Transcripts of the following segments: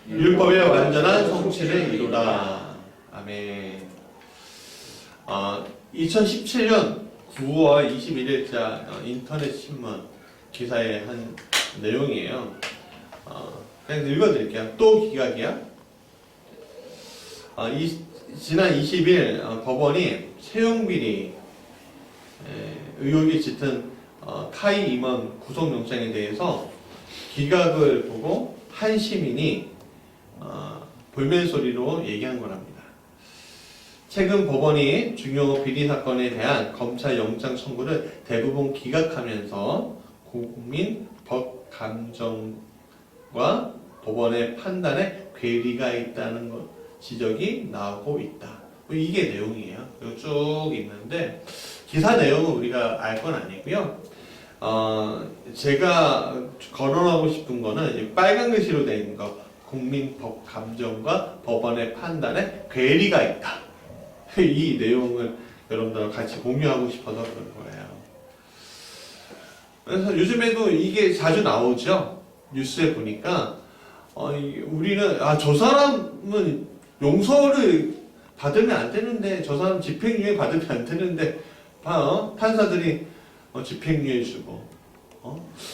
율법의 완전한 성취를 이루라. 아멘. 2017년 9월 21일자 인터넷 신문 기사의 한 내용이에요. 그냥 읽어드릴게요. 또 기각이야? 지난 20일 법원이 채용비리 의혹이 짙은 카이 임원 구속영장에 대해서 기각을 보고 한 시민이 볼멘소리로 얘기한 거랍니다. 최근 법원이 중요 비리 사건에 대한 검찰 영장 청구를 대부분 기각하면서 국민 법 감정과 법원의 판단에 괴리가 있다는 지적이 나오고 있다. 이게 내용이에요. 쭉 있는데 기사 내용은 우리가 알 건 아니고요. 제가 거론하고 싶은 거는 빨간 글씨로 되어 있는 거, 국민 법 감정과 법원의 판단에 괴리가 있다. 이 내용을 여러분들과 같이 공유하고 싶어서 그런 거예요. 그래서 요즘에도 이게 자주 나오죠. 뉴스에 보니까 우리는 저 사람은 용서를 받으면 안 되는데, 저 사람 집행유예 받으면 안 되는데, 판사들이 집행유예 주고,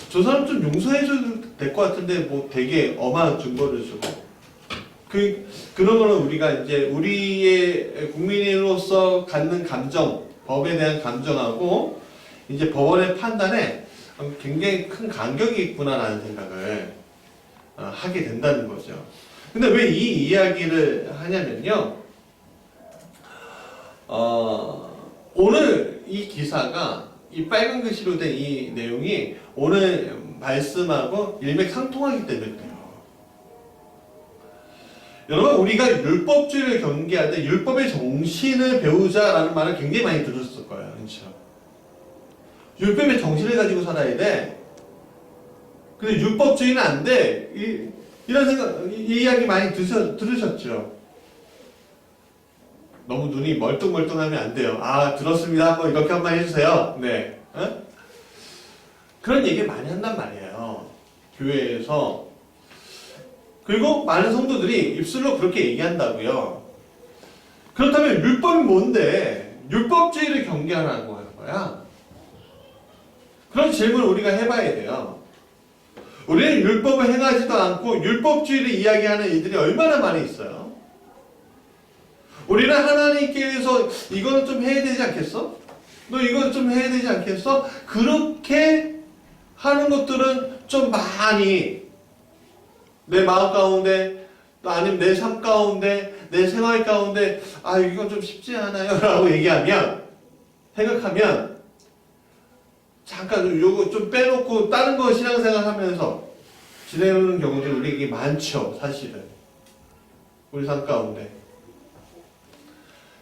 저 사람 좀 용서해줘도 될 것 같은데, 뭐 되게 엄한 증거를 주고. 그러면은 우리가 이제 우리의 국민으로서 갖는 감정, 법에 대한 감정하고, 이제 법원의 판단에 굉장히 큰 간격이 있구나라는 생각을 하게 된다는 거죠. 근데 왜 이 이야기를 하냐면요. 오늘 이 기사가, 이 빨간 글씨로 된 이 내용이 오늘 말씀하고 일맥상통하기 때문에 그래요. 여러분, 우리가 율법주의를 경계할 때 율법의 정신을 배우자라는 말을 굉장히 많이 들으셨을 거예요. 그렇죠? 율법의 정신을 가지고 살아야 돼. 근데 율법주의는 안 돼. 이런 생각, 이 이야기 많이 들으셨죠? 너무 눈이 멀뚱멀뚱하면 안 돼요. 들었습니다. 한번 이렇게 한번 해주세요. 네. 그런 얘기 많이 한단 말이에요. 교회에서. 그리고 많은 성도들이 입술로 그렇게 얘기한다고요. 그렇다면 율법이 뭔데? 율법주의를 경계하라고 하는 거야. 그런 질문을 우리가 해봐야 돼요. 우리는 율법을 행하지도 않고 율법주의를 이야기하는 이들이 얼마나 많이 있어요. 우리는 하나님께서 이거는 좀 해야 되지 않겠어? 너 이거 좀 해야 되지 않겠어? 그렇게 하는 것들은 좀 많이 내 마음 가운데, 또 아니면 내 삶 가운데, 내 생활 가운데, 이건 좀 쉽지 않아요 라고 생각하면 잠깐 요거 좀 빼놓고 다른 거 신앙생활 하면서 지내는 경우들이 우리에게 많죠. 사실은 우리 삶 가운데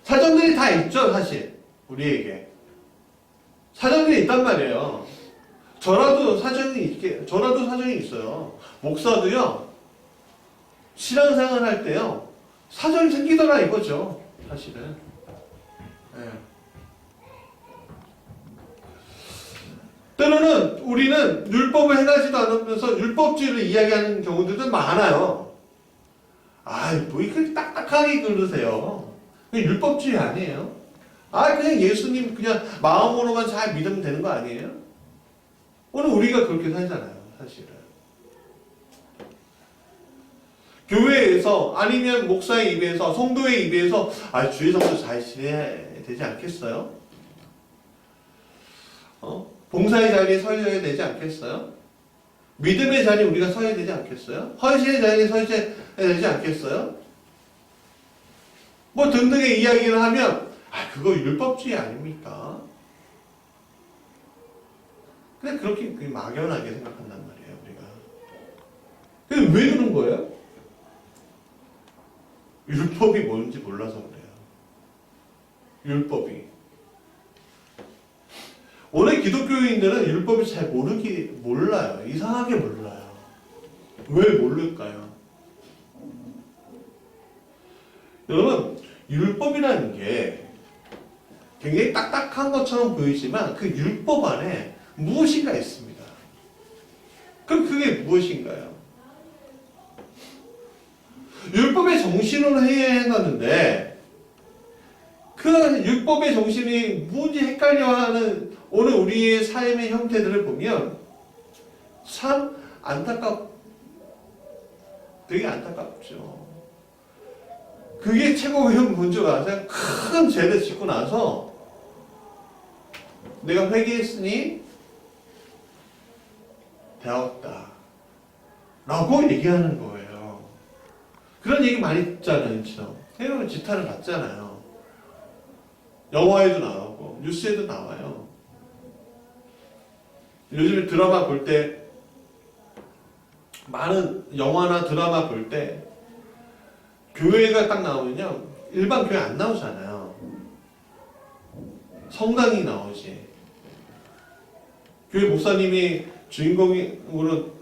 사정들이 다 있죠. 사실 우리에게 사정들이 있단 말이에요. 저라도 사정이 있어요. 목사도요, 신앙생활 할 때요 사정이 생기더라 이거죠. 사실은. 네. 때로는 우리는 율법을 행하지도 않으면서 율법주의를 이야기하는 경우들도 많아요. 뭐 이렇게 딱딱하게 그러세요. 율법주의 아니에요. 그냥 예수님 그냥 마음으로만 잘 믿으면 되는 거 아니에요? 오늘 우리가 그렇게 살잖아요. 사실은. 교회에서 아니면 목사의 입에서, 성도의 입에서 주의 성도 잘 지내야 되지 않겠어요? 봉사의 자리에 서야 되지 않겠어요? 믿음의 자리에 우리가 서야 되지 않겠어요? 헌신의 자리에 서야 되지 않겠어요? 뭐 등등의 이야기를 하면 그거 율법주의 아닙니까? 그냥 그렇게 막연하게 생각한단 말이에요, 우리가. 근데 왜 그런 거예요? 율법이 뭔지 몰라서 그래요. 율법이. 오늘 기독교인들은 율법을 잘 몰라요. 이상하게 몰라요. 왜 모를까요? 여러분, 율법이라는 게 굉장히 딱딱한 것처럼 보이지만 그 율법 안에 무엇인가 있습니다. 그럼 그게 무엇인가요? 율법의 정신으로 해놨는데 그 율법의 정신이 무지 헷갈려하는 오늘 우리의 삶의 형태들을 보면 참 되게 안타깝죠. 그게 최고의 문제가 큰 죄를 짓고 나서 내가 회개했으니 되었다 라고 얘기하는 거예요. 그런 얘기 많이 듣잖아요. 그렇죠? 해외는 지탄을 받잖아요. 영화에도 나오고 뉴스에도 나와요. 요즘에 드라마 볼 때 많은 영화나 드라마 볼 때 교회가 딱 나오면요 일반 교회 안 나오잖아요. 성당이 나오지. 교회 목사님이 주인공으로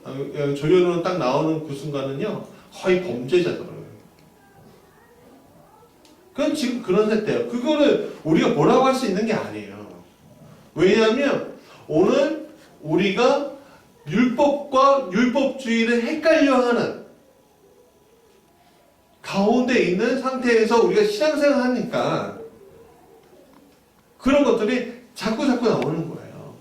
조연으로 딱 나오는 그 순간은요 거의 범죄자더라고요. 그건 지금 그런 세태예요. 그거를 우리가 뭐라고 할 수 있는 게 아니에요. 왜냐하면 오늘 우리가 율법과 율법주의를 헷갈려하는 가운데 있는 상태에서 우리가 신앙생활을 하니까 그런 것들이 자꾸 나오는 거예요.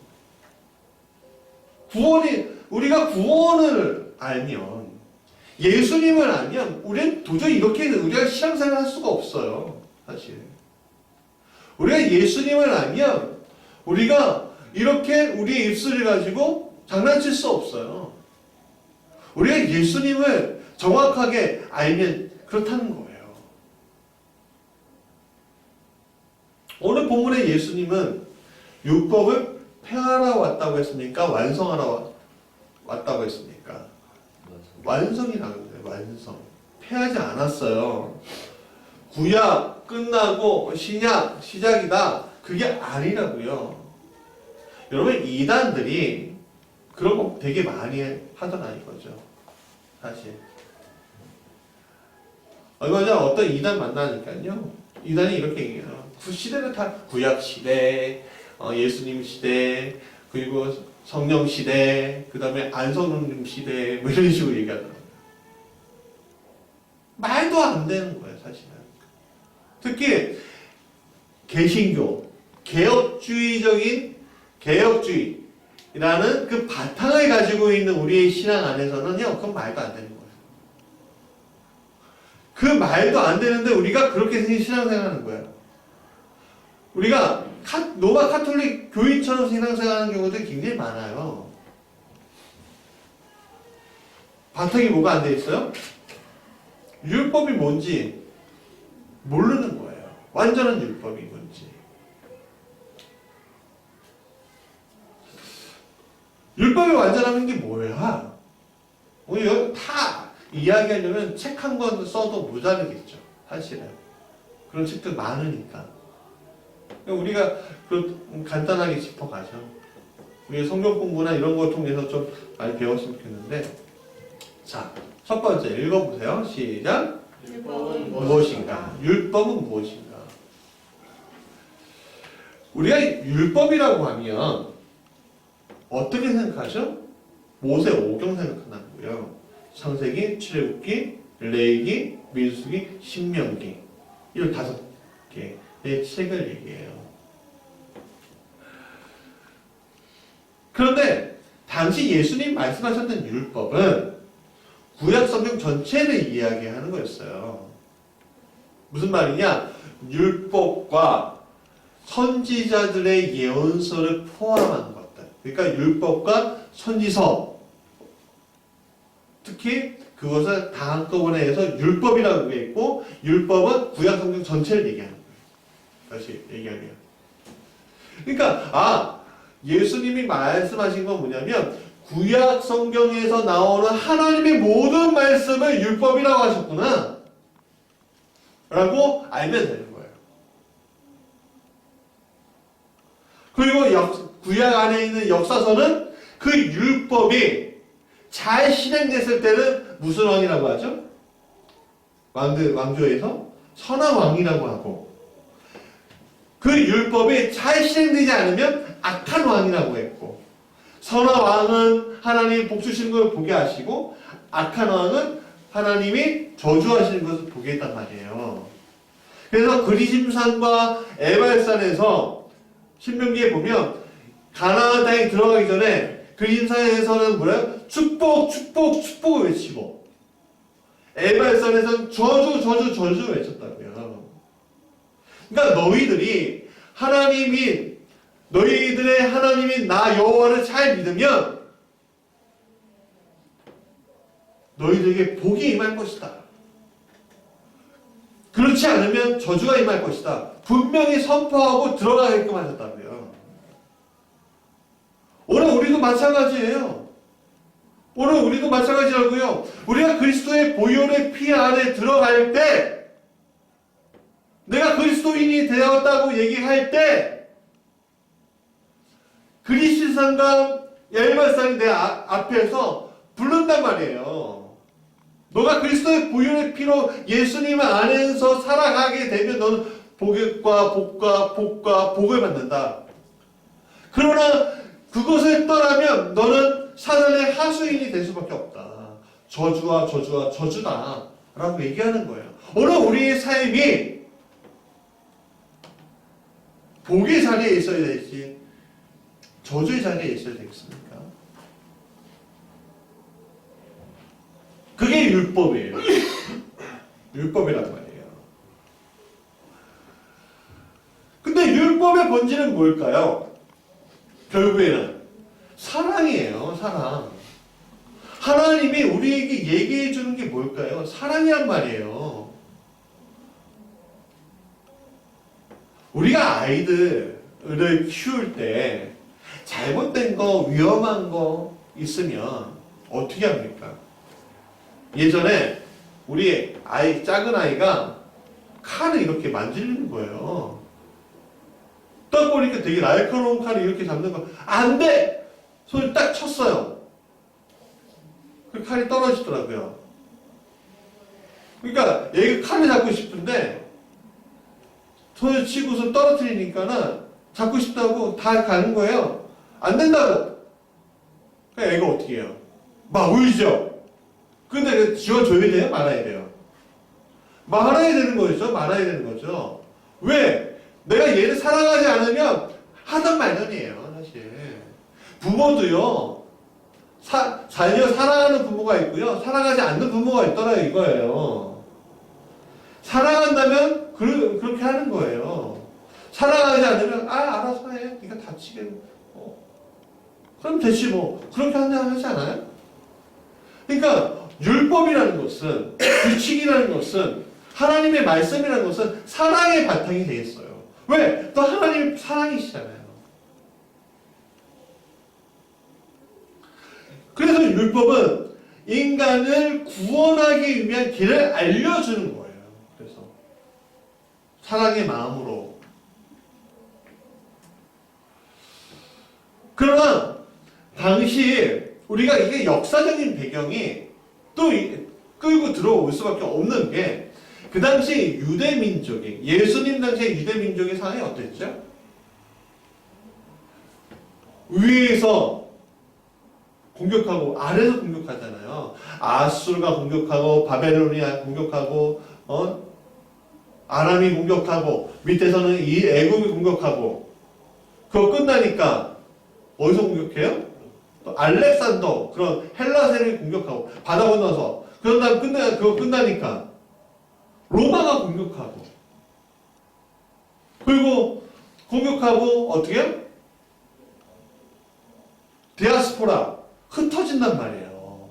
우리가 구원을 알면, 예수님을 알면, 우리는 도저히 이렇게 우리가 신앙생활을 할 수가 없어요. 사실. 우리가 예수님을 알면, 우리가 이렇게 우리의 입술을 가지고 장난칠 수 없어요. 우리가 예수님을 정확하게 알면 그렇다는 거예요. 오늘 본문의 예수님은 율법을 폐하러 왔다고 했습니까? 완성하러 왔다고 했습니까? 완성이라고 해요. 완성. 폐하지 않았어요. 구약 끝나고 신약 시작이다. 그게 아니라고요. 여러분 이단들이 그런 거 되게 많이 하더라 이거죠. 사실. 얼마 전 어떤 이단 만나니까요. 이단이 이렇게 얘기해요. 그 시대는 다 구약 시대, 예수님 시대, 그리고 성령 시대, 그 다음에 안성령 시대, 뭐 이런 식으로 얘기하더라고요. 말도 안 되는 거예요, 사실은. 특히 개신교, 개혁주의라는 그 바탕을 가지고 있는 우리의 신앙 안에서는요, 그건 말도 안 되는 거예요. 그 말도 안 되는데 우리가 그렇게 신앙생활하는 거예요. 우리가 로마 카톨릭 교인처럼 신앙생활하는 경우도 굉장히 많아요. 바탕이 뭐가 안 돼 있어요? 율법이 뭔지 모르는 거예요. 완전한 율법이 뭔지. 율법이 완전하는 게 뭐야? 이거 다 이야기하려면 책 한 권 써도 모자르겠죠. 사실은. 그런 책들 많으니까. 우리가 간단하게 짚어가죠. 우리 성경 공부나 이런 걸 통해서 좀 많이 배웠으면 좋겠는데, 자, 첫 번째 읽어보세요. 시작. 율법은 무엇인가? 율법은 무엇인가? 우리가 율법이라고 하면 어떻게 생각하죠? 모세 5경 생각한다고요. 창세기, 출애굽기, 레위기, 민수기, 신명기. 이 5개의 책을 얘기해요. 그런데 당시 예수님 말씀하셨던 율법은 구약 성경 전체를 이야기하는 거였어요. 무슨 말이냐? 율법과 선지자들의 예언서를 포함한 것들. 그러니까 율법과 선지서. 특히 그것을 다 한꺼번에 해서 율법이라고 했고, 율법은 구약 성경 전체를 얘기하는 거예요. 다시 얘기하면. 그러니까 예수님이 말씀하신 건 뭐냐면 구약 성경에서 나오는 하나님의 모든 말씀을 율법이라고 하셨구나 라고 알면 되는 거예요. 그리고 구약 안에 있는 역사서는 그 율법이 잘 실행됐을 때는 무슨 왕이라고 하죠? 왕조에서 선한 왕이라고 하고, 그 율법이 잘 실행되지 않으면 악한 왕이라고 했고, 선한 왕은 하나님 복 주시는 걸 보게 하시고, 악한 왕은 하나님이 저주하시는 것을 보게 했단 말이에요. 그래서 그리심산과 에발산에서 신명기에 보면 가나안 땅에 들어가기 전에 그리심산에서는 뭐래요? 축복, 축복, 축복을 외치고 에발산에서는 저주, 저주, 저주 외쳤다고요. 그러니까 너희들의 하나님인 나 여호와를 잘 믿으면 너희들에게 복이 임할 것이다. 그렇지 않으면 저주가 임할 것이다. 분명히 선포하고 들어가게끔 하셨다고요. 오늘 우리도 마찬가지예요. 오늘 우리도 마찬가지라고요. 우리가 그리스도의 보혈의 피 안에 들어갈 때, 내가 그리스도인이 되었다고 얘기할 때, 그리스도산과 엘발산이 내 앞에서 부른단 말이에요. 너가 그리스도의 보혈의 피로 예수님 안에서 살아가게 되면 너는 복과 복과 복과 복을 받는다. 그러나 그것을 떠나면 너는 사단의 하수인이 될 수밖에 없다. 저주와 저주와 저주다 라고 얘기하는 거예요. 오늘 우리의 삶이 복의 자리에 있어야 될지 저주의 자리에 있어야 되겠습니까? 그게 율법이에요. 율법이란 말이에요. 근데 율법의 본질은 뭘까요? 결국에는 사랑이에요. 사랑. 하나님이 우리에게 얘기해 주는 게 뭘까요? 사랑이란 말이에요. 우리가 아이들을 키울 때 잘못된 거, 위험한 거 있으면 어떻게 합니까? 예전에 우리 작은 아이가 칼을 이렇게 만지는 거예요. 딱 보니까 되게 날카로운 칼을 이렇게 잡는 거. 안 돼! 손을 딱 쳤어요. 그 칼이 떨어지더라고요. 그러니까 얘가 칼을 잡고 싶은데 손을 치고서 떨어뜨리니까는 잡고 싶다고 다 가는 거예요. 안 된다고. 그러니까 애가 어떻게 해요? 막 울죠. 근데 지워줘야 돼요? 말아야 돼요? 말아야 되는 거죠. 말아야 되는 거죠. 왜? 내가 얘를 사랑하지 않으면 하던 말던이에요. 사실. 부모도요. 자녀 사랑하는 부모가 있고요. 사랑하지 않는 부모가 있더라 이거예요. 사랑한다면 그렇게 하는 거예요. 사랑하지 않으면 알아서 해. 네가 다치게. 그럼 됐지 뭐. 그렇게 하지 않아요? 그러니까 율법이라는 것은, 규칙이라는 것은, 하나님의 말씀이라는 것은 사랑의 바탕이 되겠어요. 왜? 또 하나님 사랑이시잖아요. 그래서 율법은 인간을 구원하기 위한 길을 알려주는 거예요. 그래서 사랑의 마음으로. 그러나 당시 우리가 이게 역사적인 배경이 또 끌고 들어올 수밖에 없는 게 그 당시 유대민족이, 예수님 당시의 유대민족의 상황이 어땠죠? 위에서 공격하고 아래에서 공격하잖아요. 아수르가 공격하고 바벨론이 공격하고 아람이 공격하고 밑에서는 이 애굽이 공격하고 그거 끝나니까 어디서 공격해요? 또 알렉산더 그런 헬라 세력이 공격하고 바다 건너서 그런 다음 그거 끝나니까 로마가 공격하고 그리고 공격하고 어떻게 해요? 디아스포라 흩어진단 말이에요.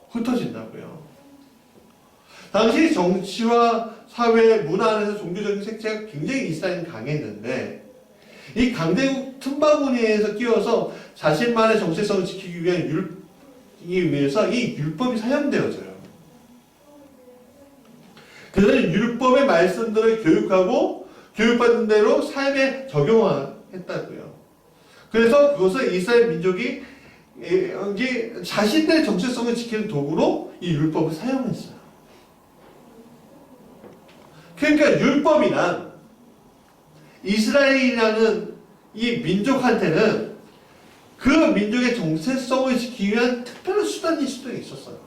흩어진다고요. 당시 정치와 사회, 문화 안에서 종교적인 색채가 굉장히 이스라엘은 강했는데 이 강대국 틈바구니에서 끼어서 자신만의 정체성을 지키기 위해서 이 율법이 사용되어져요. 그들은 율법의 말씀들을 교육하고 교육받은 대로 삶에 적용했다고요. 그래서 그것을 이스라엘 민족이 자신들의 정체성을 지키는 도구로 이 율법을 사용했어요. 그러니까 율법이란 이스라엘이라는 이 민족한테는 그 민족의 정체성을 지키기 위한 특별한 수단일 수도 있었어요.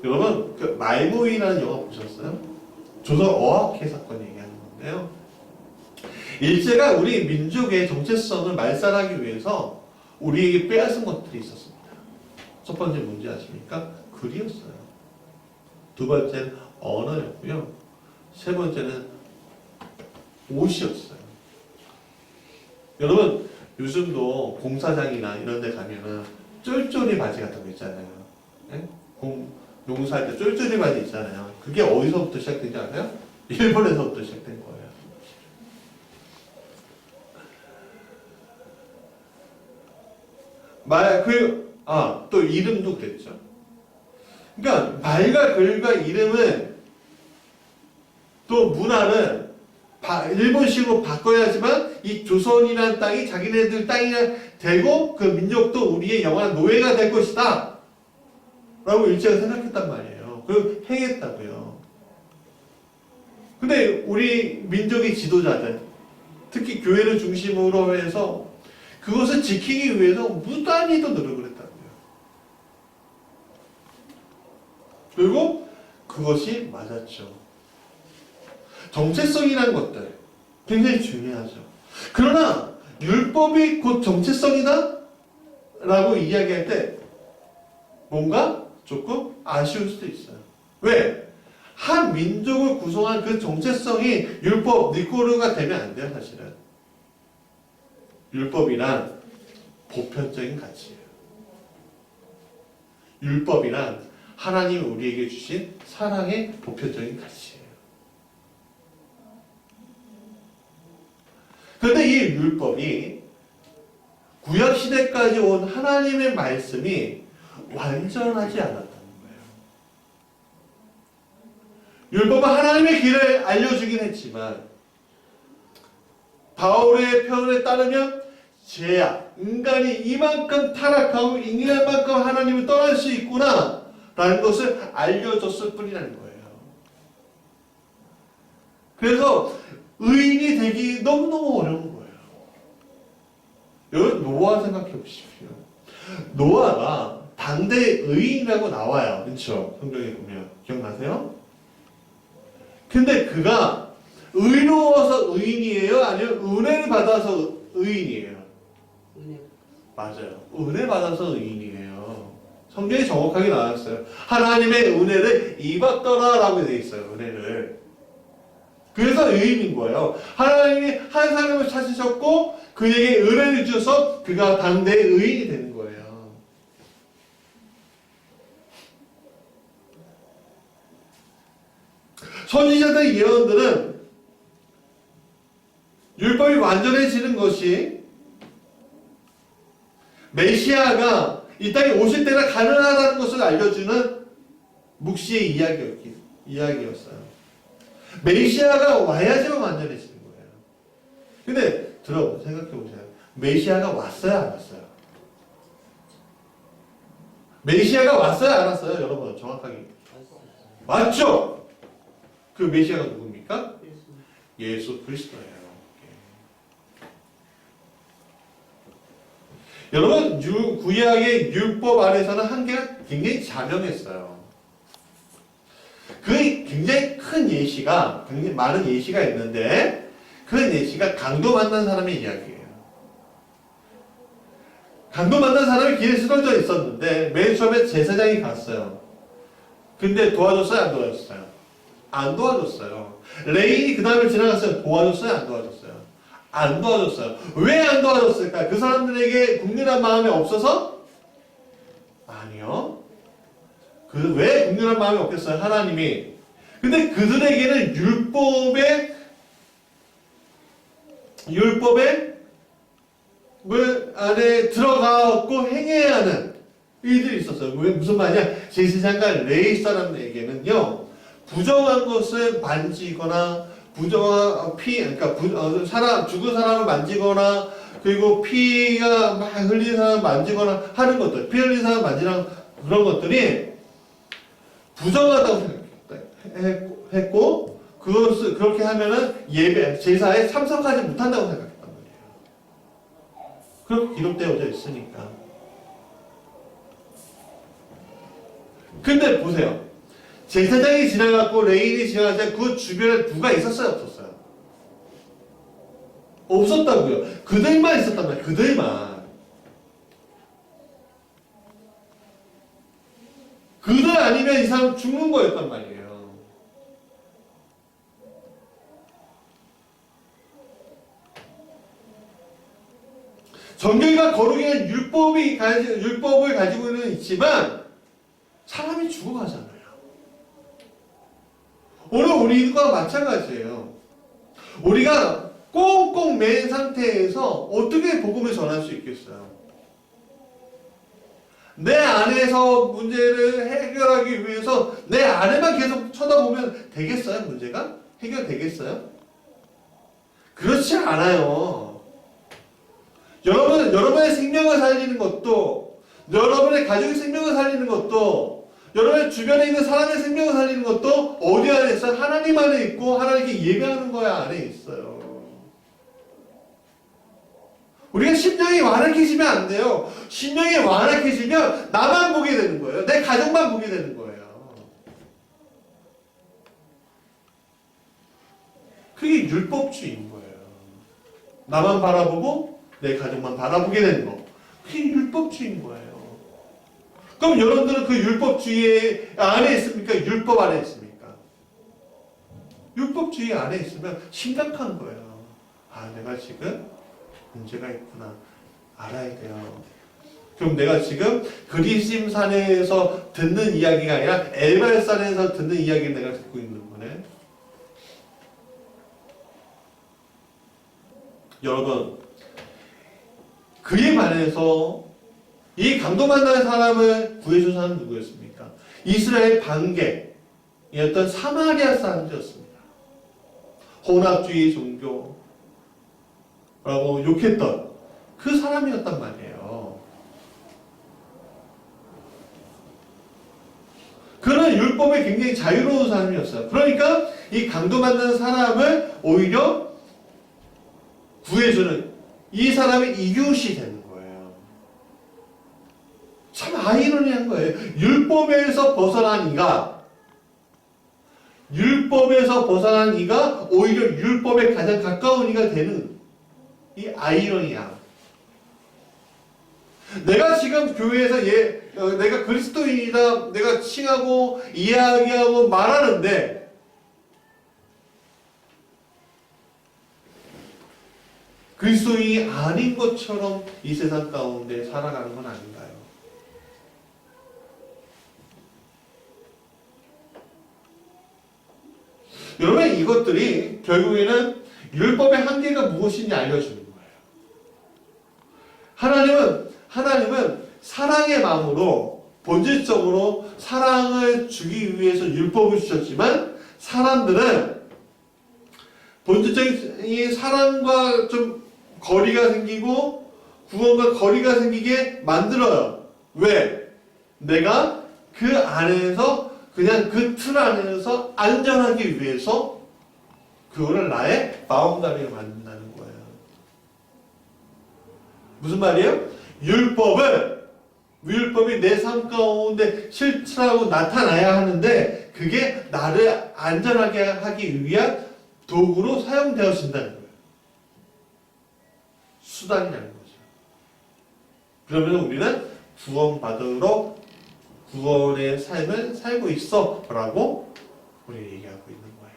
여러분 그 말모이라는 영화 보셨어요? 조선 어학회 사건 얘기하는 건데요. 일제가 우리 민족의 정체성을 말살하기 위해서 우리에게 빼앗은 것들이 있었습니다. 첫 번째 뭔지 아십니까? 글이었어요. 두 번째는 언어였고요. 세 번째는 옷이었어요. 여러분 요즘도 공사장이나 이런 데 가면은 쫄쫄이 바지 같은 거 있잖아요. 네? 농사할 때 쫄쫄이 바지 있잖아요. 그게 어디서부터 시작된지 아세요? 일본에서부터 시작된 거예요. 또 이름도 그랬죠. 그러니까 말과 글과 이름은 또 문화는 일본식으로 바꿔야지만 이 조선이라는 땅이 자기네들 땅이 되고 그 민족도 우리의 영원한 노예가 될 것이다 라고 일제가 생각했단 말이에요. 그리고 행했다고요. 근데 우리 민족의 지도자들 특히 교회를 중심으로 해서 그것을 지키기 위해서 무단히도 노력을 했다고요. 그리고 그것이 맞았죠. 정체성이라는 것들 굉장히 중요하죠. 그러나 율법이 곧 정체성이다? 라고 이야기할 때 뭔가 조금 아쉬울 수도 있어요. 왜? 한 민족을 구성한 그 정체성이 율법, 니꼬르가 되면 안 돼요, 사실은. 율법이란 보편적인 가치예요. 율법이란 하나님이 우리에게 주신 사랑의 보편적인 가치예요. 그런데 이 율법이 구약시대까지 온 하나님의 말씀이 완전하지 않았다는 거예요. 율법은 하나님의 길을 알려주긴 했지만 바울의 표현에 따르면 죄악, 인간이 이만큼 타락하고 이만큼 하나님을 떠날 수 있구나 라는 것을 알려줬을 뿐이라는 거예요. 그래서 의인이 되기 너무너무 어려운 거예요. 여러분 노아 생각해 보십시오. 노아가 당대 의인이라고 나와요. 그렇죠? 성경에 보면 기억나세요? 근데 그가 의로워서 의인이에요? 아니면 은혜를 받아서 의인이에요? 은혜. 맞아요. 은혜 받아서 의인이에요. 성경에 정확하게 나왔어요. 하나님의 은혜를 입었더라 라고 되어 있어요. 은혜를. 그래서 의인인 거예요. 하나님이 한 사람을 찾으셨고 그에게 은혜를 주셔서 그가 당대의 의인이 되는 거예요. 선지자들 예언들은 율법이 완전해지는 것이 메시아가 이 땅에 오실 때가 가능하다는 것을 알려주는 묵시의 이야기였어요. 메시아가 와야지만 완전해지는 거예요. 근데 생각해보세요. 메시아가 왔어요, 안 왔어요? 메시아가 왔어요, 안 왔어요? 여러분 정확하게 맞죠? 그 메시아가 누굽니까? 예수 그리스도예요. 여러분 구약의 율법 안에서는 한계가 굉장히 자명했어요. 그 굉장히 큰 예시가 굉장히 많은 예시가 있는데 그 예시가 강도 만난 사람의 이야기예요. 강도 만난 사람이 길에 쓰러져 있었는데 맨 처음에 제사장이 갔어요. 근데 도와줬어요, 안 도와줬어요? 안 도와줬어요. 레인이 그 다음에 지나갔어요. 도와줬어요, 안 도와줬어요? 안 도와줬어요. 왜 안 도와줬을까? 그 사람들에게 국률한 마음이 없어서? 아니요. 왜 국률한 마음이 없겠어요? 하나님이. 근데 그들에게는 율법의 안에 들어가고 행해야 하는 일들이 있었어요. 무슨 말이냐? 제사장과 레위 사람에게는요, 부정한 것을 만지거나, 부정한 그러니까 죽은 사람을 만지거나, 그리고 피가 막 흘린 사람을 만지거나 하는 것들, 피 흘린 사람을 만지는 그런 것들이 부정하다고 생각했고, 그것을 그렇게 하면은 제사에 참석하지 못한다고 생각했단 말이에요. 그렇게 기록되어져 있으니까. 근데 보세요. 제사장이 지나갔고 레인이 지나갔을 때 그 주변에 누가 있었어요? 없었어요? 없었다고요. 그들만 있었단 말이에요. 그들만. 그들 아니면 이 사람 죽는 거였단 말이에요. 정결과 거룩의 율법을 가지고는 있지만 사람이 죽어가잖아요. 오늘 우리과 마찬가지예요. 우리가 꽁꽁 맨 상태에서 어떻게 복음을 전할 수 있겠어요? 내 안에서 문제를 해결하기 위해서 내 안에만 계속 쳐다보면 되겠어요? 문제가? 해결되겠어요? 그렇지 않아요. 여러분의 생명을 살리는 것도, 여러분의 가족의 생명을 살리는 것도, 여러분의 주변에 있는 사람의 생명을 살리는 것도 어디 안에 있어요? 하나님 안에 있고 하나님께 예배하는 거야 안에 있어요. 우리가 심령이 완악해지면 안 돼요. 심령이 완악해지면 나만 보게 되는 거예요. 내 가족만 보게 되는 거예요. 그게 율법주의인 거예요. 나만 바라보고 내 가족만 바라보게 되는 거. 그게 율법주의인 거예요. 그럼 여러분들은 그 율법주의 안에 있습니까? 율법 안에 있습니까? 율법주의 안에 있으면 심각한 거예요. 아, 내가 지금 문제가 있구나. 알아야 돼요. 그럼 내가 지금 그리심산에서 듣는 이야기가 아니라 엘발산에서 듣는 이야기를 내가 듣고 있는 거네. 여러분, 그에 반해서 이 강도만나는 사람을 구해준 사람은 누구였습니까? 이스라엘 반객이었던 사마리아 사람들이었습니다. 혼합주의 종교라고 욕했던 그 사람이었단 말이에요. 그는 율법에 굉장히 자유로운 사람이었어요. 그러니까 이 강도만나는 사람을 오히려 구해주는 이 사람의 이웃이 되는 거예요. 참 아이러니한 거예요. 율법에서 벗어난 이가 오히려 율법에 가장 가까운 이가 되는 이 아이러니야. 내가 지금 교회에서 내가 그리스도인이다, 내가 칭하고 이야기하고 말하는데 그리스도인이 아닌 것처럼 이 세상 가운데 살아가는 건 아닌가요? 여러분, 이것들이 결국에는 율법의 한계가 무엇인지 알려주는 거예요. 하나님은 사랑의 마음으로 본질적으로 사랑을 주기 위해서 율법을 주셨지만 사람들은 본질적인 이 사랑과 좀 거리가 생기고 구원과 거리가 생기게 만들어요. 왜? 내가 그 안에서 그냥 그 틀 안에서 안전하기 위해서 그거를 나의 바운다리를 만든다는 거예요. 무슨 말이에요? 율법이 내 삶 가운데 실천하고 나타나야 하는데 그게 나를 안전하게 하기 위한 도구로 사용되어진다는 거예요. 수단이라는 거죠. 그러면 우리는 구원받으러 구원의 삶을 살고 있어 라고 우리 얘기하고 있는 거예요.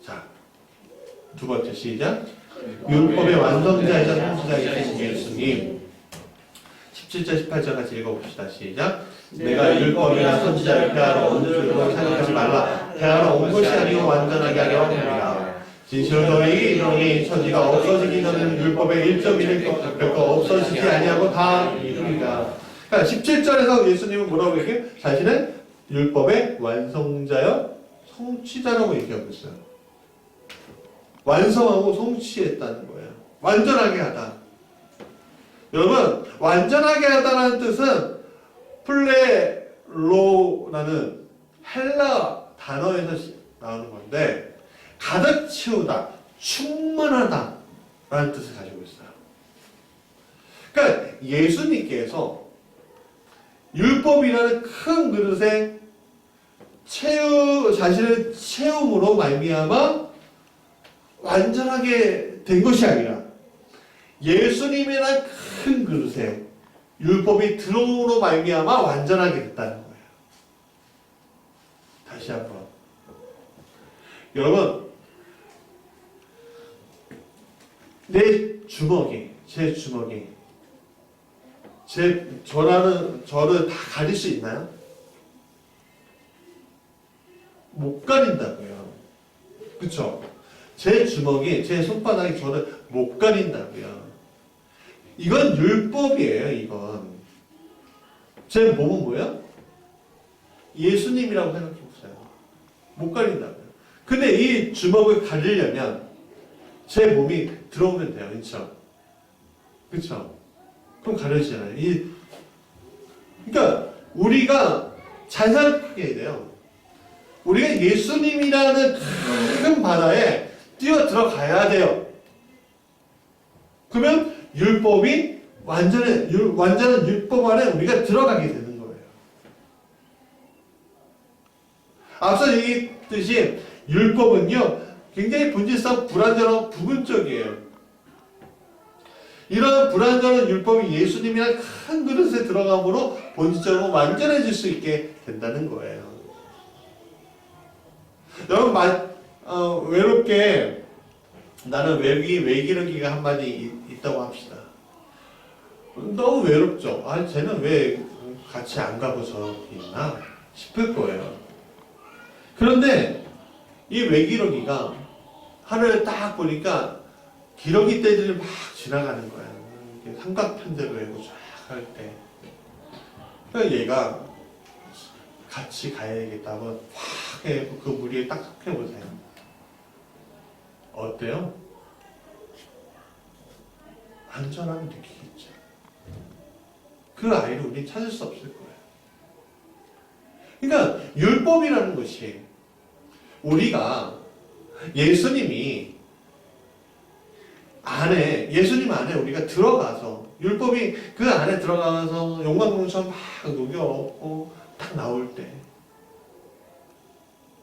자, 두 번째 시작. 율법의 완성자이자 성취자이신 예수님. 17절 18절 같이 읽어봅시다. 시작. 내가 율법이나 선지자를 폐하러 온 줄로 생각하지 말라. 폐하러 온 것이 아니고 완전하게 하려 합니다. 진실로 너희에게 이르노니 천지가 없어지기 전에는 율법의 1.1도 결코 없어지지 아니하고 다 이루리라. 그러니까 17절에서 예수님은 뭐라고 얘기해요? 자신은 율법의 완성자여 성취자라고 얘기하고 있어요. 완성하고 성취했다는 거예요. 완전하게 하다. 여러분, 완전하게 하다라는 뜻은 플레로라는 헬라 단어에서 나오는 건데 가득 채우다, 충만하다 라는 뜻을 가지고 있어요. 그러니까 예수님께서 율법이라는 큰 그릇에 자신을 채움으로 말미암아 완전하게 된 것이 아니라 예수님이란 큰 그릇에 율법이 들어옴으로 말미암아 완전하게 됐다는 거예요. 다시 한번. 여러분, 제 주먹이 저를 다 가릴 수 있나요? 못 가린다고요. 그쵸? 제 주먹이, 제 손바닥이 저를 못 가린다고요. 이건 율법이에요, 이건. 제 몸은 뭐야? 예수님이라고 생각해보세요. 못 가린다고요. 근데 이 주먹을 가리려면 제 몸이 들어오면 돼요. 그쵸? 그쵸? 그럼 가려지잖아요. 그러니까 우리가 잘 생각하게 해야 돼요. 우리가 예수님이라는 큰 바다에 뛰어 들어가야 돼요. 그러면 율법이 완전한 율법 안에 우리가 들어가게 되는 거예요. 앞서 얘기했듯이 율법은요, 굉장히 본질상 불완전하고 부분적이에요. 이런 불완전한 율법이 예수님이란 큰 그릇에 들어감으로 본질적으로 완전해질 수 있게 된다는 거예요. 여러분, 외롭게 나는 외기르기가 한마디 있다고 합시다. 너무 외롭죠? 아, 쟤는 왜 같이 안 가고 저기 있나? 싶을 거예요. 그런데 이 외기러기가 하늘을 딱 보니까 기러기 떼들이 막 지나가는 거야. 삼각편대로 해고 쫙 할 때. 그러니까 얘가 같이 가야겠다고 확 해고 그 무리에 딱 속해보세요. 어때요? 안전함을 느끼겠죠. 그 아이를 우리는 찾을 수 없을 거예요. 그러니까 율법이라는 것이 우리가 예수님 안에 우리가 들어가서 율법이 그 안에 들어가서 용광로처럼 막 녹여놓고 딱 나올 때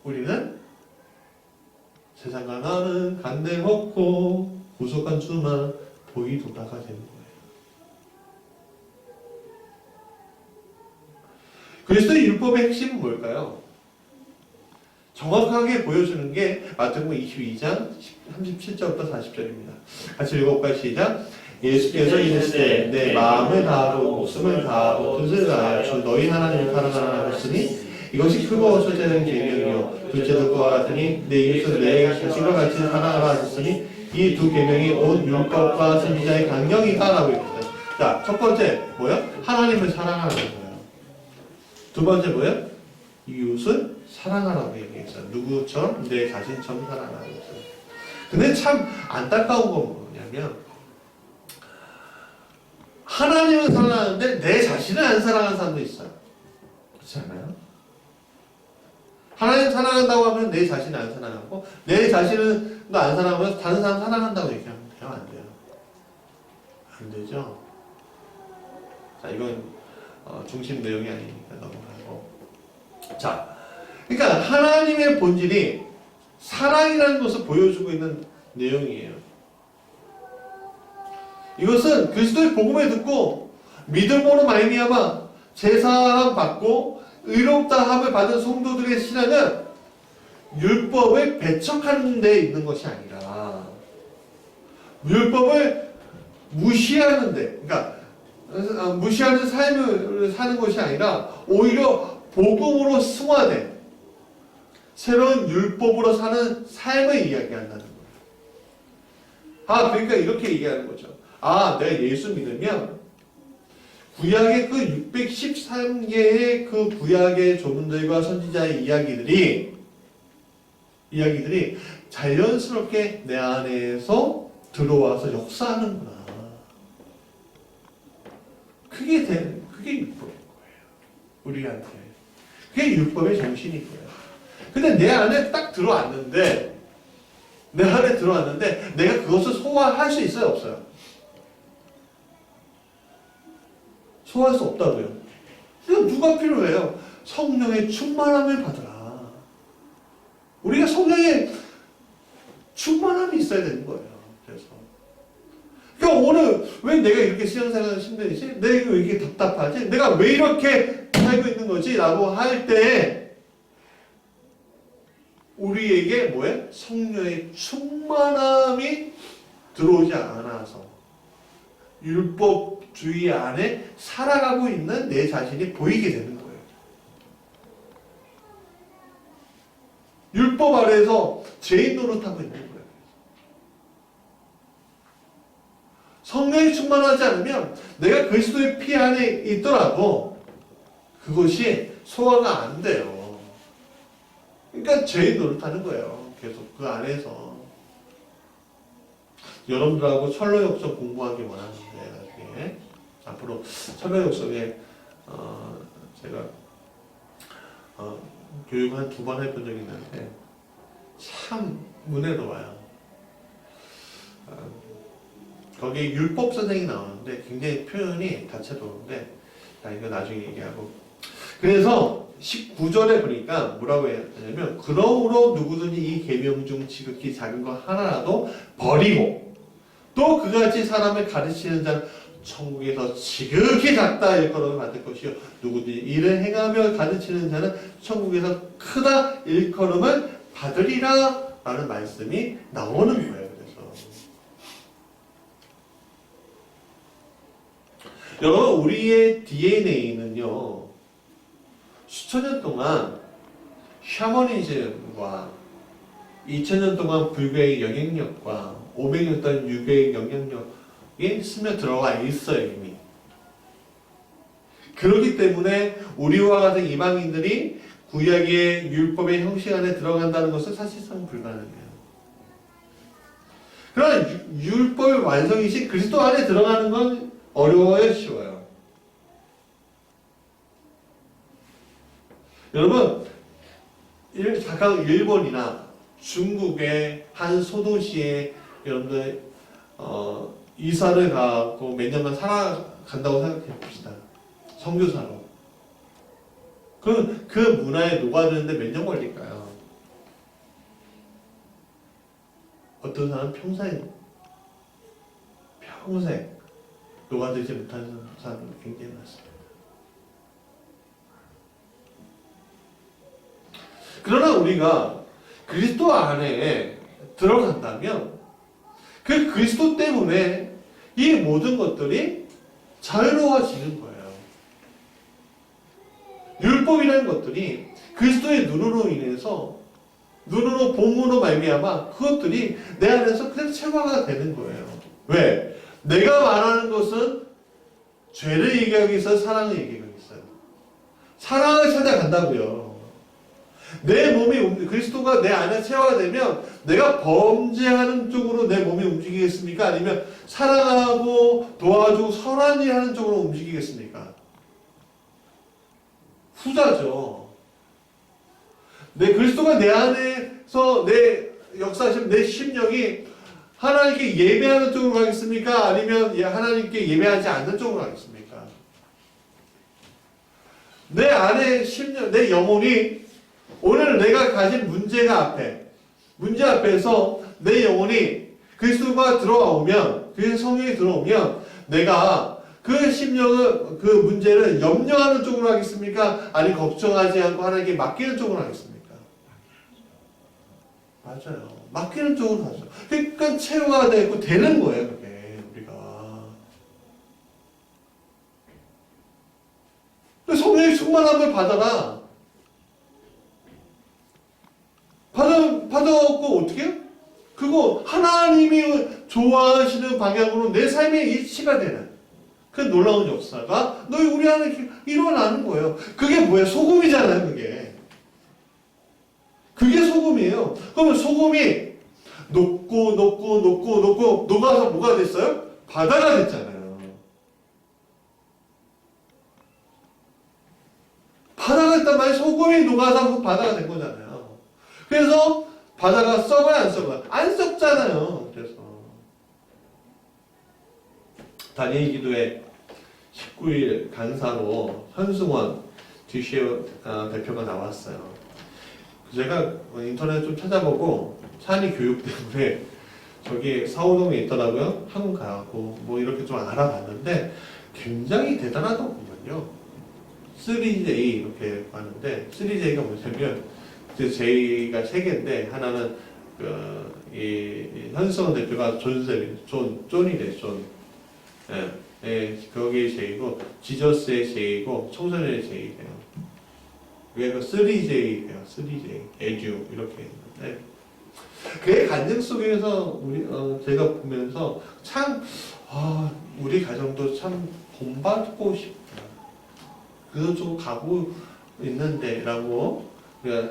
우리는 세상과 나는 간대 없고 구속한 주만 보이도다가 되는 거예요. 그리스도의 율법의 핵심은 뭘까요? 정확하게 보여주는 게 마태복음 22장 37절부터 40절입니다. 같이 읽어볼까요? 시작. 예수께서 이르시되 내 마음을 다하고 목숨을 다하고 뜻을 다하여 주 너희 하나님을 사랑하라 하셨으니 이것이 크고 첫째는 계명이요 둘째도 그와 같으니 내 이웃을 내 자신과 같이 사랑하라 하셨으니 이 두 계명이 온 율법과 선지자의 강령이다 라고 했어요. 자, 첫 번째 뭐야? 하나님을 사랑하는 거예요. 두 번째 뭐야? 이웃을 사랑하라고 얘기했어요. 누구처럼? 내 자신처럼 사랑하라고 했어요. 근데 참 안타까운 건 뭐냐면 하나님은 사랑하는데 내 자신을 안 사랑하는 사람도 있어요. 그렇지 않아요? 하나님 사랑한다고 하면 내 자신을 안 사랑하고 내 자신을 안 사랑하면 다른 사람 사랑한다고 얘기하면 돼요? 안 돼요? 안 되죠? 자, 이건 중심 내용이 아니니까 넘어가고. 자, 그러니까 하나님의 본질이 사랑이라는 것을 보여주고 있는 내용이에요. 이것은 그리스도의 복음을 듣고 믿음으로 말미암아 제사함 받고 의롭다 함을 받은 성도들의 신앙은 율법을 배척하는 데 있는 것이 아니라 율법을 무시하는 데, 그러니까 무시하는 삶을 사는 것이 아니라 오히려 복음으로 승화된 새로운 율법으로 사는 삶을 이야기한다는 거예요. 그러니까 이렇게 얘기하는 거죠. 내가 예수 믿으면 구약의 그 613개의 그 구약의 조문들과 선지자의 이야기들이 자연스럽게 내 안에서 들어와서 역사하는구나. 그게 율법인 거예요. 우리한테. 그게 율법의 정신인 거예요. 근데 내 안에 딱 들어왔는데 내가 그것을 소화할 수 있어요? 없어요? 소화할 수 없다고요. 그럼 누가 필요해요? 성령의 충만함을 받으라. 우리가 성령의 충만함이 있어야 되는 거예요. 그래서. 그러니까 오늘 왜 내가 이렇게 신앙생활을 힘들지? 내가 왜 이렇게 답답하지? 내가 왜 이렇게 살고 있는 거지? 라고 할 때, 우리에게 뭐예요? 성령의 충만함이 들어오지 않아서 율법주의 안에 살아가고 있는 내 자신이 보이게 되는 거예요. 율법 아래에서 죄인 노릇하고 있는 거예요. 성령이 충만하지 않으면 내가 그리스도의 피 안에 있더라도 그것이 소화가 안 돼요. 그러니까 죄인 노릇하는 거예요. 계속 그 안에서. 여러분들하고 철로역서 공부하기 원하는데 나중에 앞으로 철로역서에 제가 교육을 한 2번 해본 적이 있는데 참 은혜로워요. 거기에 율법 선생이 나오는데 굉장히 표현이 다채로운데 이거 나중에 얘기하고, 그래서 19절에 보니까 뭐라고 하냐면 그러므로 누구든지 이 계명 중 지극히 작은 것 하나라도 버리고 또 그같이 사람을 가르치는 자는 천국에서 지극히 작다 일컬음을 받을 것이요 누구든지 이를 행하며 가르치는 자는 천국에서 크다 일컬음을 받으리라 라는 말씀이 나오는 거예요. 여러분, 우리의 DNA는요, 수천 년 동안 샤머니즘과 2000년 동안 불교의 영향력과 500년 동안 유교의 영향력이 스며들어와 있어요, 이미. 그렇기 때문에 우리와 같은 이방인들이 구약의 율법의 형식 안에 들어간다는 것은 사실상 불가능해요. 그러나 율법의 완성이신 그리스도 안에 들어가는 건 어려워요, 쉬워요? 여러분, 각각 일본이나 중국의 한 소도시에 여러분들 이사를 가고 몇 년간 살아간다고 생각해 봅시다. 선교사로. 그 문화에 녹아드는데 몇 년 걸릴까요? 어떤 사람은 평생 녹아들지 못하는 사람이 굉장히 많습니다. 그러나 우리가 그리스도 안에 들어간다면 그 그리스도 때문에 이 모든 것들이 자유로워지는 거예요. 율법이라는 것들이 그리스도의 눈으로 인해서 눈으로 봄으로 말미암아 그것들이 내 안에서 그냥 체화가 되는 거예요. 왜? 내가 말하는 것은 죄를 얘기하기 있어요? 사랑을 얘기하기 있어요? 사랑을 찾아간다고요. 내 몸이 그리스도가 내 안에 체화가 되면 내가 범죄하는 쪽으로 내 몸이 움직이겠습니까? 아니면 사랑하고 도와주고 선한 일 하는 쪽으로 움직이겠습니까? 후자죠. 그리스도가 내 안에서 역사하시면 내 심령이 하나님께 예배하는 쪽으로 가겠습니까? 아니면 하나님께 예배하지 않는 쪽으로 가겠습니까? 내 안에 내 영혼이 오늘 내가 가진 문제 앞에서 내 영혼이 그리스도가 들어오면, 그 성령이 들어오면 내가 그 심령을, 그 문제를 염려하는 쪽으로 하겠습니까? 아니면 걱정하지 않고 하나님께 맡기는 쪽으로 하겠습니까? 맞아요. 맡기는 쪽으로 가죠. 그러니까 체화가 되고 되는 거예요, 그게, 우리가. 성령의 충만함을 받아라. 받아갖고 어떻게 해요? 그거 하나님이 좋아하시는 방향으로 내 삶의 일치가 되는 그 놀라운 역사가 우리 안에 일어나는 거예요. 그게 뭐예요? 소금이잖아요, 그게. 그게 소금이에요. 그러면 소금이 녹고 녹아서 뭐가 됐어요? 바다가 됐잖아요. 바다가 됐단 말이에요. 소금이 녹아서 바다가 된 거잖아요. 그래서 바다가 썩어요, 안 썩어요? 안 썩잖아요. 그래서 다니엘 기도에 19일 강사로 현승원 GCO 대표가 나왔어요. 제가 인터넷 좀 찾아보고 산이 교육 때문에 저기 서울동에 있더라고요. 학원 가고 뭐 이렇게 좀 알아봤는데 굉장히 대단하더군요. 3J 이렇게 하는데 3J가 뭐냐면 이제 J가 3개인데 하나는 이 현승원 대표가 존이래 존. 예, 거기에 J고 지저스의 J고 청소년의 J래요. 그게 3J예요. 3J 에듀 이렇게 있는데 그의 간증 속에서 제가 보면서 참 우리 가정도 참 본받고 싶다. 그쪽 가고 있는데라고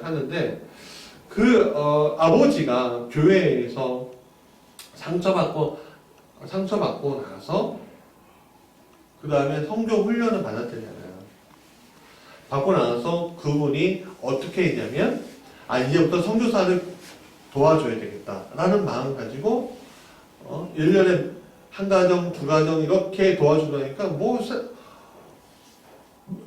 하는데 아버지가 교회에서 상처받고 나서 그 다음에 성교 훈련을 받았대잖아요. 받고 나서 그분이 어떻게 했냐면 이제부터 선교사를 도와줘야 되겠다라는 마음 가지고 1년에 한 가정, 두 가정 이렇게 도와주려니까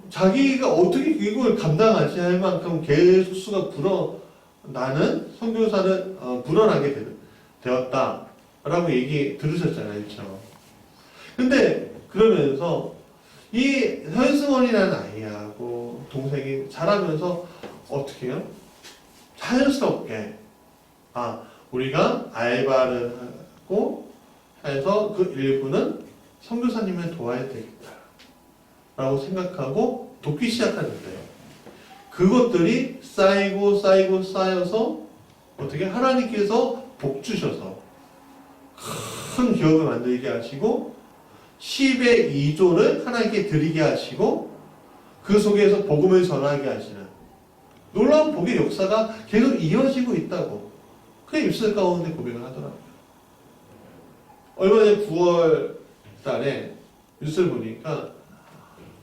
자기가 어떻게 이걸 감당하지 할 만큼 계속 수가 불어나는 선교사를 불어나게 되었다라고 얘기 들으셨잖아요. 그렇죠? 근데 그러면서 이 현승원이라는 아이하고 동생이 자라면서 어떻게 해요? 자연스럽게 우리가 알바를 하고 해서 그 일부는 선교사님을 도와야 되겠다 라고 생각하고 돕기 시작하는데요. 그것들이 쌓여서 어떻게 하나님께서 복 주셔서 큰 기업을 만들게 하시고 10의 2조를 하나님께 드리게 하시고 그 속에서 복음을 전하게 하시는 놀라운 복의 역사가 계속 이어지고 있다고 그 입술 가운데 고백을 하더라고요. 얼마 전에 9월 달에 뉴스를 보니까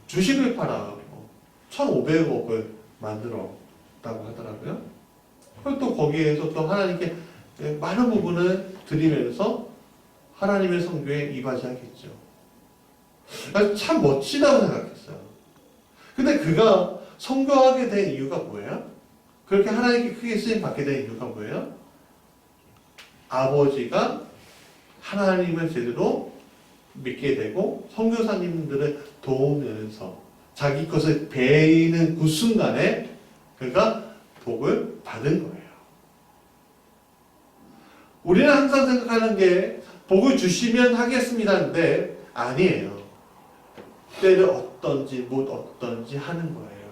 주식을 팔아가지고 1,500억을 만들었다고 하더라고요. 그리고 또 거기에서 또 하나님께 많은 부분을 드리면서 하나님의 선교에 이바지하겠죠. 참 멋지다고 생각했어요. 근데 그가 선교하게 된 이유가 뭐예요? 그렇게 하나님께 크게 쓰임 받게 된 이유가 뭐예요? 아버지가 하나님을 제대로 믿게 되고 선교사님들을 도우면서 자기 것을 베이는 그 순간에 그가 복을 받은 거예요. 우리는 항상 생각하는 게 복을 주시면 하겠습니다인데 아니에요. 때를 얻던지 못 얻던지 하는 거예요.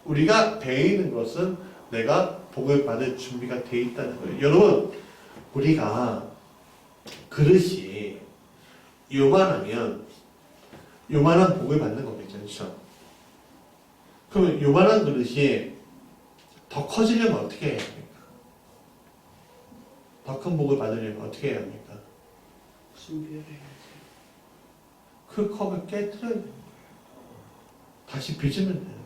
우리가 베이는 것은 내가 복을 받을 준비가 돼 있다는 거예요. 여러분, 우리가 그릇이 요만하면 요만한 복을 받는 거겠죠. 그렇죠? 그러면 요만한 그릇이 더 커지려면 어떻게 해야 합니까? 더 큰 복을 받으려면 어떻게 해야 합니까? 준비를 해야지. 그 컵을 깨트려야 되는 거예요. 다시 빚으면 되는 거예요.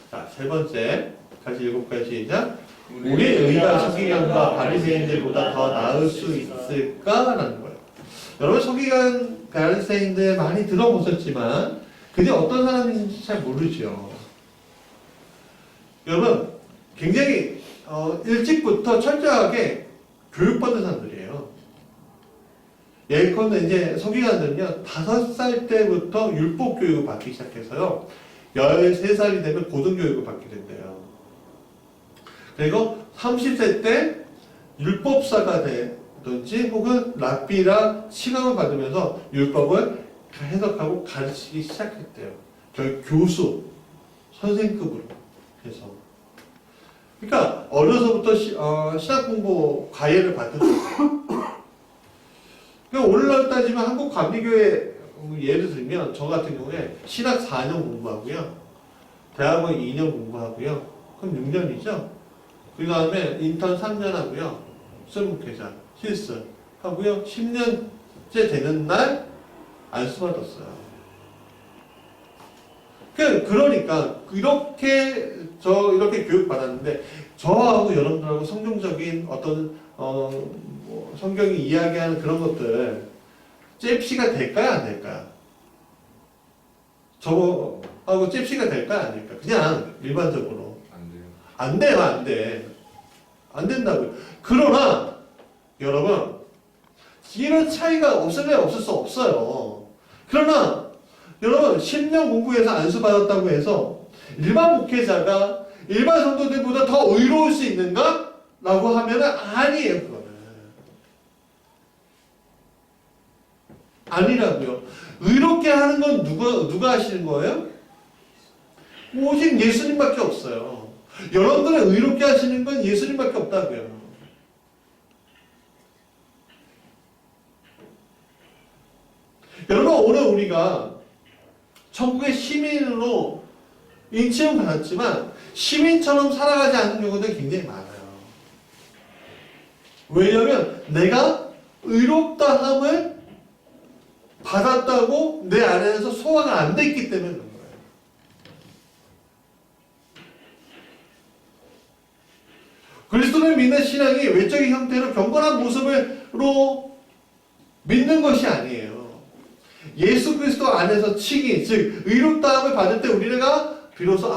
자, 세 번째. 다시 7가지 시작. 우리의 의가 서기관과 바리새인들보다 더 나을 수 있을까라는 거예요. 여러분 서기관 바리새인들 많이 들어보셨지만 그게 어떤 사람인지 잘 모르죠. 여러분 굉장히 일찍부터 철저하게 교육받은 사람들이에요. 예컨대 이제 서기관들은요 5살 때부터 율법 교육을 받기 시작해서요 13살이 되면 고등교육을 받게 된대요. 그리고 30세 때 율법사가 되든지 혹은 랍비라 시감을 받으면서 율법을 해석하고 가르치기 시작했대요. 결국 교수, 선생급으로 해서. 그러니까 어려서부터 신학 공부 과외를 받은 거예요. 그러니까 오늘날 따지면 한국 감리교회 예를 들면 저 같은 경우에 신학 4년 공부하고요. 대학원 2년 공부하고요. 그럼 6년이죠. 그 다음에 인턴 3년 하고요. 설문계좌, 실습 하고요. 10년째 되는 날 안수 받았어요. 그러니까 이렇게 이렇게 교육 받았는데 저하고 여러분들하고 성경적인 어떤 뭐 성경이 이야기하는 그런 것들 잽시가 될까요, 안 될까요? 저거하고 잽시가 될까요, 안 될까요? 그냥 일반적으로 안 돼요. 안 돼요, 안 돼. 안 된다고요. 그러나 여러분 이런 차이가 없을래야 없을 수 없어요. 그러나 여러분 10년 공부해서 안수 받았다고 해서 일반 목회자가 일반 성도들보다 더 의로울 수 있는가? 라고 하면은 아니에요, 그거는. 아니라고요. 의롭게 하는 건 누가 하시는 거예요? 오직 예수님밖에 없어요. 여러분들을 의롭게 하시는 건 예수님밖에 없다고요. 여러분, 오늘 우리가 천국의 시민으로 인칭은 받았지만 시민처럼 살아가지 않는 경우들이 굉장히 많아요. 왜냐하면 내가 의롭다 함을 받았다고 내 안에서 소화가 안 됐기 때문에 그런 거예요. 그리스도를 믿는 신앙이 외적인 형태로 경건한 모습으로 믿는 것이 아니에요. 예수 그리스도 안에서 칭의, 즉 의롭다함을 받을 때 우리가 비로소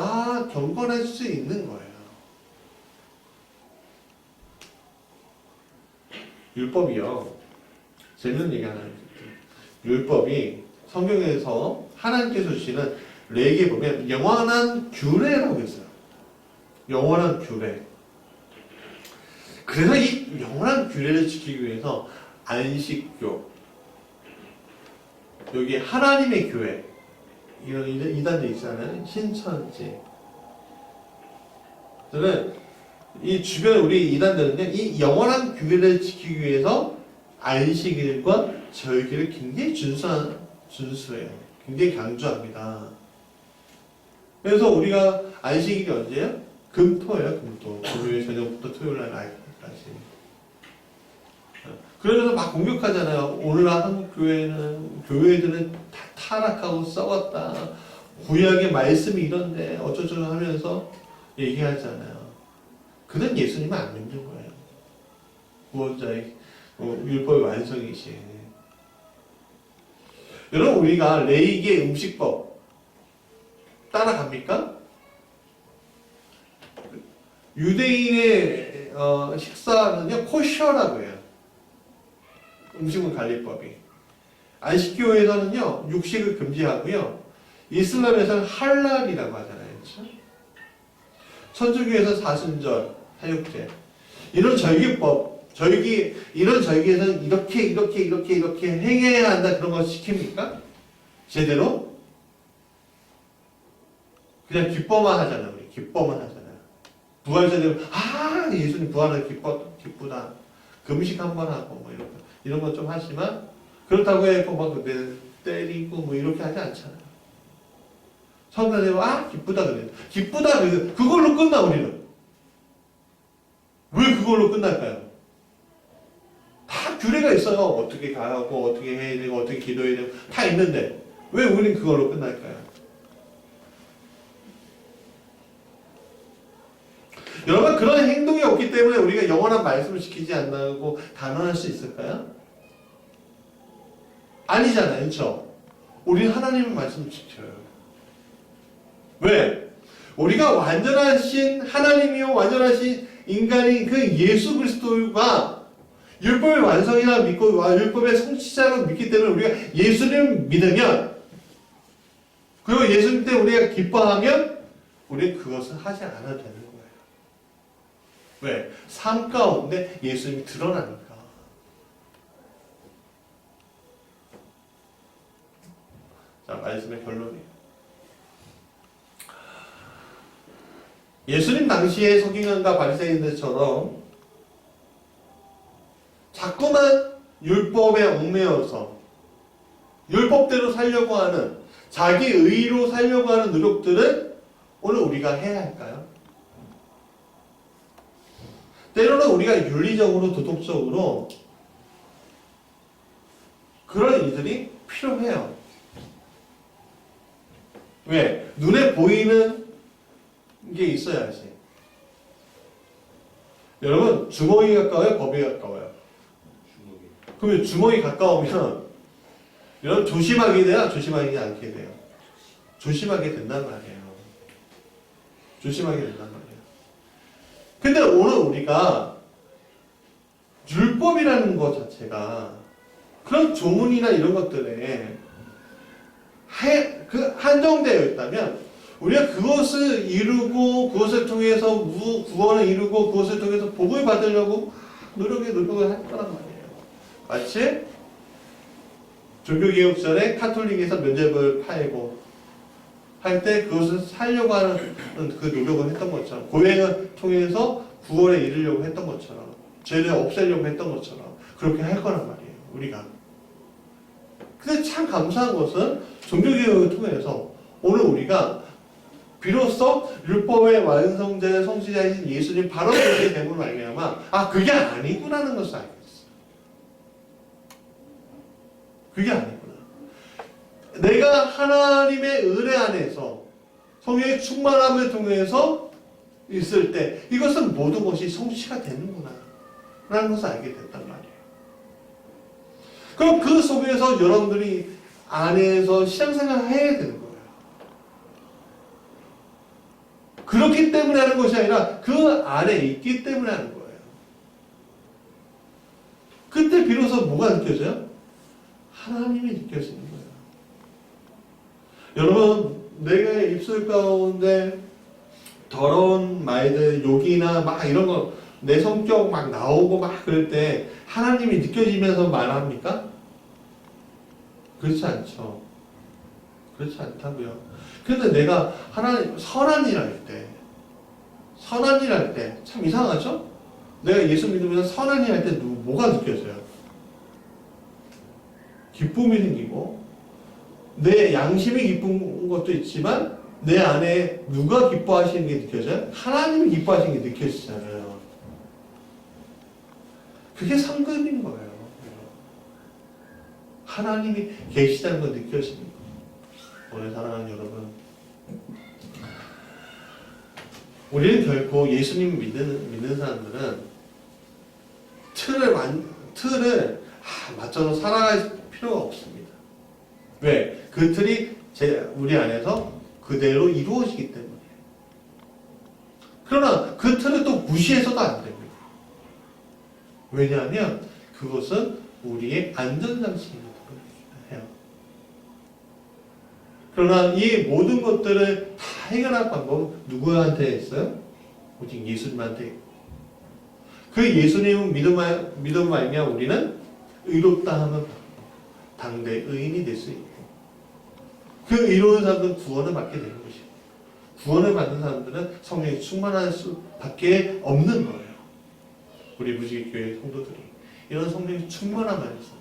경건할 수 있는 거예요. 율법이요. 재밌는 얘기 하나 해줄게요. 율법이 성경에서 하나님께서 주시는 레위기에 보면 영원한 규례라고 있어요. 영원한 규례. 그래서 이 영원한 규례를 지키기 위해서 안식교, 여기 하나님의 교회, 이런 이단들 있잖아요. 신천지. 저는 이 주변 우리 이단들은요, 이 영원한 규례를 지키기 위해서 안식일과 절기를 굉장히 준수해요. 굉장히 강조합니다. 그래서 우리가 안식일이 언제예요? 금토예요, 금토. 금요일 저녁부터 토요일 날 날까지. 그러면서 막 공격하잖아요. 오늘날 한국 교회들은 다 타락하고 썩었다. 구약의 말씀이 이런데 어쩌저쩌 하면서 얘기하잖아요. 그는 예수님을 안 믿는 거예요. 구원자의 율법의 완성이신. 여러분, 우리가 레위기의 음식법 따라갑니까? 유대인의 식사는요 코셔라고 해요. 음식물 관리법이. 안식교에서는요 육식을 금지하고요. 이슬람에서는 할랄이라고 하잖아요. 그렇죠? 천주교에서는 사순절, 사육제. 이런 절기법, 이런 절기에서는 이렇게 행해야 한다 그런 거 시킵니까? 제대로? 그냥 기뻐만 하잖아요. 우리 기뻐만 하잖아요. 부활절에 예수님 부활을 기쁘다. 금식 한번 하고 뭐 이런 거 좀 하지만 그렇다고 해서 막 때리고 뭐 이렇게 하지 않잖아요. 성탄节기쁘다 그래요. 기쁘다 그걸로 끝나 우리는. 왜 그걸로 끝날까요? 다 규례가 있어요. 어떻게 가고 어떻게 해야 되고 어떻게 기도해야 되고 다 있는데 왜 우리는 그걸로 끝날까요? 여러분, 그런 행동이 없기 때문에 우리가 영원한 말씀을 지키지 않는다고 단언할 수 있을까요? 아니잖아요. 그렇죠? 우리는 하나님의 말씀을 지켜요. 왜? 우리가 완전하신 하나님이요 완전하신 인간인 그 예수 그리스도가 율법의 완성이라 믿고 율법의 성취자로 믿기 때문에 우리가 예수를 믿으면 그리고 예수님 때 우리가 기뻐하면 우리는 그것을 하지 않아도 되는 거예요. 왜? 삶 가운데 예수님이 드러나니까. 자, 말씀의 결론이에요. 예수님 당시에 서기관과 바리새인들처럼 자꾸만 율법에 얽매여서 율법대로 살려고 하는 자기 의로 살려고 하는 노력들은 오늘 우리가 해야 할까요? 때로는 우리가 윤리적으로 도덕적으로 그런 일들이 필요해요. 왜? 눈에 보이는 게 있어야지. 여러분, 주먹이 가까워요? 법이 가까워요? 그러면 주먹이 가까우면 여러분 조심하게 돼요? 조심하지 않게 돼요? 조심하게 된단 말이에요. 조심하게 된단 말이에요. 근데 오늘 우리가 율법이라는 것 자체가 그런 조문이나 이런 것들에 한정되어 있다면 우리가 그것을 이루고 그것을 통해서 구원을 이루고 그것을 통해서 복을 받으려고 노력을 할 거란 말이에요. 마치 종교개혁 전에 카톨릭에서 면죄부를 팔고 할 때 그것을 살려고 하는 그 노력을 했던 것처럼 고행을 통해서 구원에 이르려고 했던 것처럼 죄를 없애려고 했던 것처럼 그렇게 할 거란 말이에요. 우리가. 근데 참 감사한 것은 종교개혁을 통해서 오늘 우리가 비로소 율법의 완성자의 성취자이신 예수님 바로 그렇게 됨으로 말미암아 그게 아니구나라는 것을 알게 됐어요. 그게 아니구나. 내가 하나님의 은혜 안에서 성령의 충만함을 통해서 있을 때 이것은 모든 것이 성취가 되는구나 라는 것을 알게 됐단 말이에요. 그럼 그 속에서 여러분들이 안에서 신앙생활을 해야 되는 거예요. 그렇기 때문에 하는 것이 아니라 그 안에 있기 때문에 하는 거예요. 그때 비로소 뭐가 느껴져요? 하나님이 느껴지는 거예요. 여러분, 내가 입술 가운데 더러운 말들, 욕이나 막 이런 거, 내 성격 막 나오고 막 그럴 때 하나님이 느껴지면서 말합니까? 그렇지 않죠. 그렇지 않다고요. 그런데 내가 하나님, 선한 일 할 때, 참 이상하죠? 내가 예수 믿으면서 선한 일 할 때 뭐가 느껴져요? 기쁨이 생기고, 내 양심이 기쁜 것도 있지만 내 안에 누가 기뻐하시는 게 느껴져요? 하나님이 기뻐하시는 게 느껴지잖아요. 그게 상급인 거예요. 하나님이 계시다는 걸 느껴지는 거예요. 오늘 사랑하는 여러분, 우리는 결코 예수님 믿는 사람들은 틀을 맞춰서 살아갈 필요가 없습니다. 왜? 그 틀이 우리 안에서 그대로 이루어지기 때문에. 그러나 그 틀을 또 무시해서도 안 됩니다. 왜냐하면 그것은 우리의 안전장치입니다. 그러나 이 모든 것들을 다 해결할 방법은 누구한테 있어요? 오직 예수님한테 있고. 그 예수님은 믿음 말미암아 우리는 의롭다 함을 당대 의인이 될 수 있고, 그 의로운 사람들은 구원을 받게 되는 것이고, 구원을 받는 사람들은 성령이 충만할 수밖에 없는 거예요. 우리 무지개교회 성도들이 이런 성령이 충만함 안에서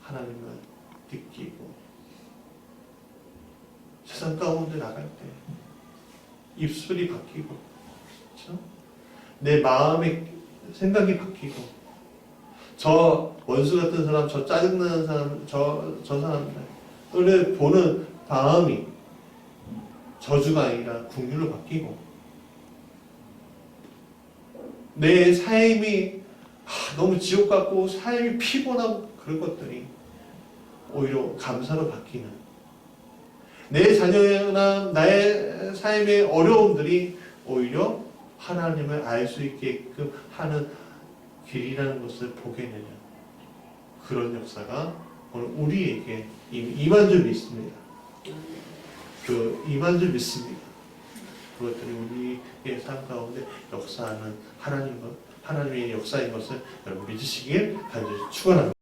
하나님을 느끼고 세상 가운데 나갈 때 입술이 바뀌고, 그렇죠? 내 마음의 생각이 바뀌고, 저 원수 같은 사람, 저 짜증나는 사람, 저 사람들을 보는 마음이 저주가 아니라 긍휼로 바뀌고, 내 삶이 너무 지옥 같고 삶이 피곤하고 그런 것들이 오히려 감사로 바뀌는, 내 자녀나 나의 삶의 어려움들이 오히려 하나님을 알 수 있게끔 하는 길이라는 것을 보게 되는 그런 역사가 오늘 우리에게 임한 줄 믿습니다. 임한 줄 믿습니다. 그것들이 우리의 삶 가운데 역사하는 하나님의 역사인 것을 여러분 믿으시길 간절히 축원합니다.